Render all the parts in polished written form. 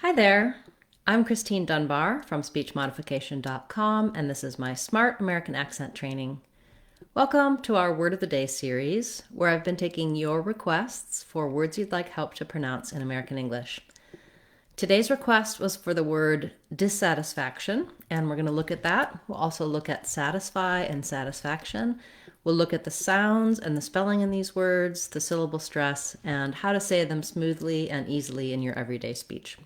Hi there. I'm Christine Dunbar from speechmodification.com, and this is my Smart American Accent Training. Welcome to our Word of the Day series, where I've been taking your requests for words you'd like help to pronounce in American English. Today's request was for the word dissatisfaction, and we're going to look at that. We'll also look at satisfy and satisfaction. We'll look at the sounds and the spelling in these words, the syllable stress, and how to say them smoothly and easily in your everyday speech.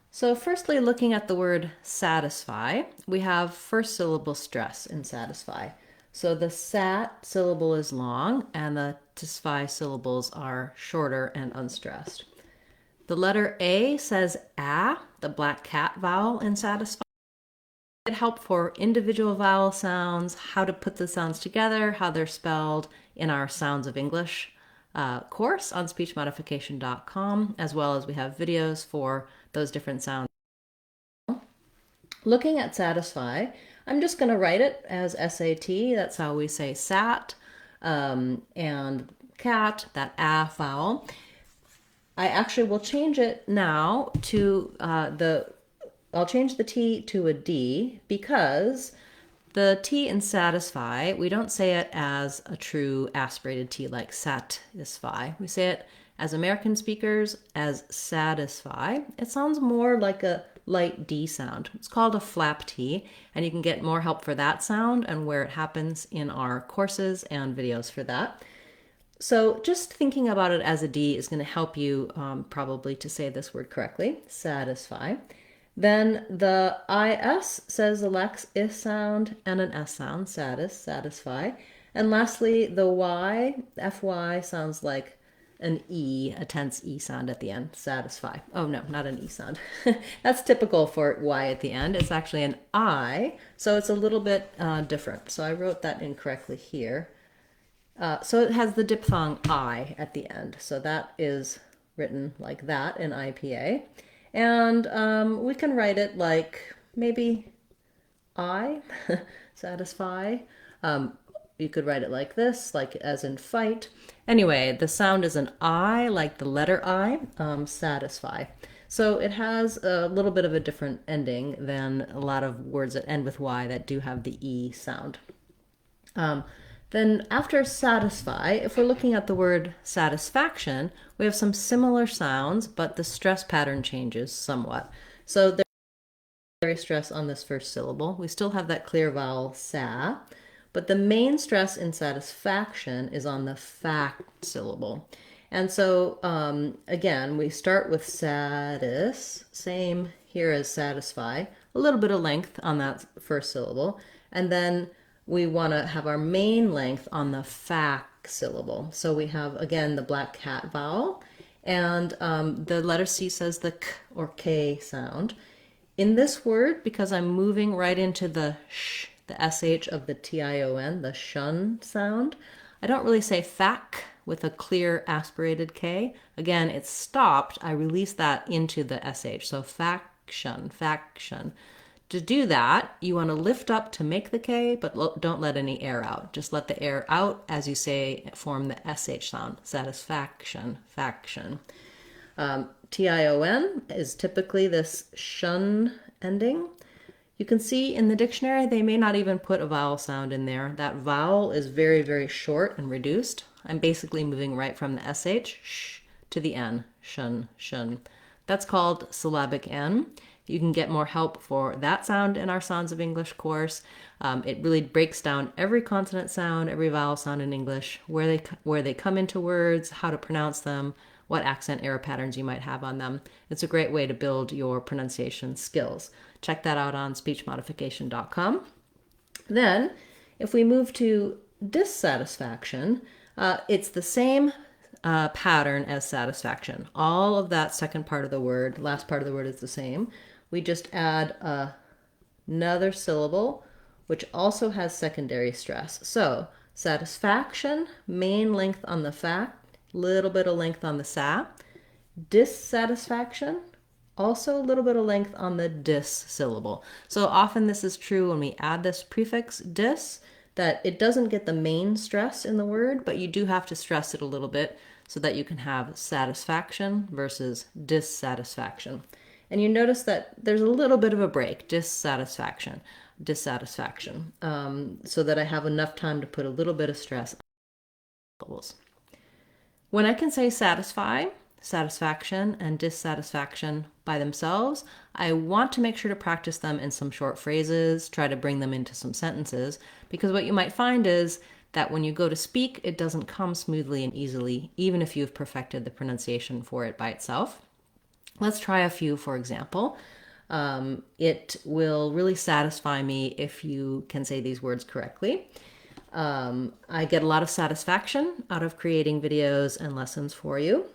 So firstly, looking at the word satisfy, we have first syllable stress in satisfy. So the sat syllable is long and the tisfy syllables are shorter and unstressed. The letter A says ah, the black cat vowel in satisfy. It helps for individual vowel sounds, how to put the sounds together, how they're spelled in our Sounds of English course on speechmodification.com, as well as we have videos for those different sounds. Looking at satisfy, I'm just going to write it as SAT. That's how we say sat, and cat, that ah vowel. I actually will change it now to I'll change the T to a D because the T in satisfy, we don't say it as a true aspirated T like satisfy. We say it as American speakers as satisfy. It sounds more like a light D sound. It's called a flap T, and you can get more help for that sound and where it happens in our courses and videos for that. So just thinking about it as a D is going to help you probably to say this word correctly, satisfy. Then the IS says a lax I sound and an S sound, satisfy. And lastly, the Y, FY sounds like an E, a tense E sound at the end, satisfy. Oh no, not an E sound. That's typical for Y at the end. It's actually an I, so it's a little bit different. So I wrote that incorrectly here. So it has the diphthong I at the end. So that is written like that in IPA. And we can write it like maybe I, satisfy. You could write it like this, like as in fight. Anyway, the sound is an I, like the letter I, satisfy. So it has a little bit of a different ending than a lot of words that end with Y that do have the E sound. Then after satisfy, if we're looking at the word satisfaction, we have some similar sounds, but the stress pattern changes somewhat. So there's very stress on this first syllable. We still have that clear vowel sa, but the main stress in satisfaction is on the fact syllable. And so again, we start with satis, same here as satisfy, a little bit of length on that first syllable, and then we want to have our main length on the fac syllable. So we have, again, the black cat vowel, and the letter C says the k or k sound. In this word, because I'm moving right into the sh, the sh of the tion, the shun sound, I don't really say fac with a clear aspirated k. Again, it's stopped. I release that into the sh, so faction, faction. To do that, you want to lift up to make the K, but don't let any air out. Just let the air out as you say, form the SH sound, satisfaction, faction. TION is typically this shun ending. You can see in the dictionary, they may not even put a vowel sound in there. That vowel is very, very short and reduced. I'm basically moving right from the SH sh, to the N, shun, shun. That's called syllabic N. You can get more help for that sound in our Sounds of English course. It really breaks down every consonant sound, every vowel sound in English, where they come into words, how to pronounce them, what accent error patterns you might have on them. It's a great way to build your pronunciation skills. Check that out on speechmodification.com. Then, if we move to dissatisfaction, it's the same pattern as satisfaction. All of that second part of the word, last part of the word is the same. We just add another syllable, which also has secondary stress. So satisfaction, main length on the fact, little bit of length on the sa. Dissatisfaction, also a little bit of length on the dis syllable. So often this is true when we add this prefix dis, that it doesn't get the main stress in the word, but you do have to stress it a little bit so that you can have satisfaction versus dissatisfaction. And you notice that there's a little bit of a break, dissatisfaction, so that I have enough time to put a little bit of stress on syllables. When I can say satisfy, satisfaction, and dissatisfaction by themselves, I want to make sure to practice them in some short phrases, try to bring them into some sentences, because what you might find is that when you go to speak, it doesn't come smoothly and easily, even if you've perfected the pronunciation for it by itself. Let's try a few, for example. It will really satisfy me if you can say these words correctly. I get a lot of satisfaction out of creating videos and lessons for you.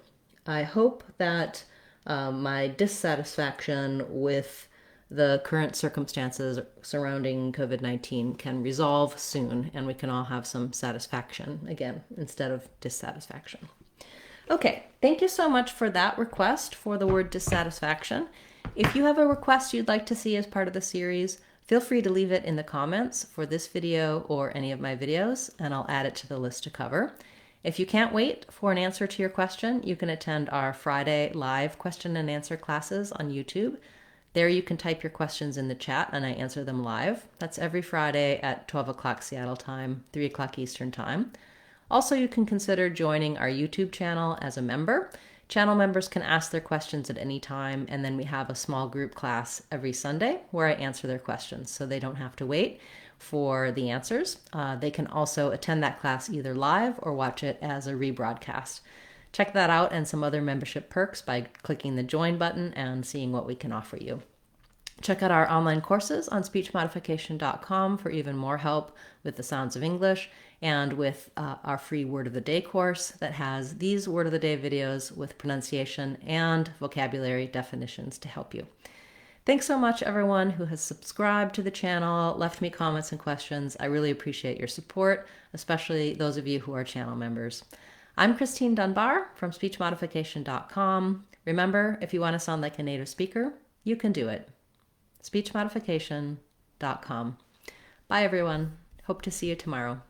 I hope that my dissatisfaction with the current circumstances surrounding COVID-19 can resolve soon and we can all have some satisfaction again instead of dissatisfaction. Okay, thank you so much for that request for the word dissatisfaction. If you have a request you'd like to see as part of the series, feel free to leave it in the comments for this video or any of my videos, and I'll add it to the list to cover. If you can't wait for an answer to your question, you can attend our Friday live question and answer classes on YouTube. There you can type your questions in the chat and I answer them live. That's every Friday at 12 o'clock Seattle time, 3 o'clock Eastern time. Also, you can consider joining our YouTube channel as a member. Channel members can ask their questions at any time, and then we have a small group class every Sunday where I answer their questions, so they don't have to wait for the answers. They can also attend that class either live or watch it as a rebroadcast. Check that out and some other membership perks by clicking the join button and seeing what we can offer you. Check out our online courses on speechmodification.com for even more help with the sounds of English, and with our free Word of the Day course that has these Word of the Day videos with pronunciation and vocabulary definitions to help you. Thanks so much, everyone who has subscribed to the channel, left me comments and questions. I really appreciate your support, especially those of you who are channel members. I'm Christine Dunbar from speechmodification.com. Remember, if you want to sound like a native speaker, you can do it. speechmodification.com. Bye, everyone. Hope to see you tomorrow.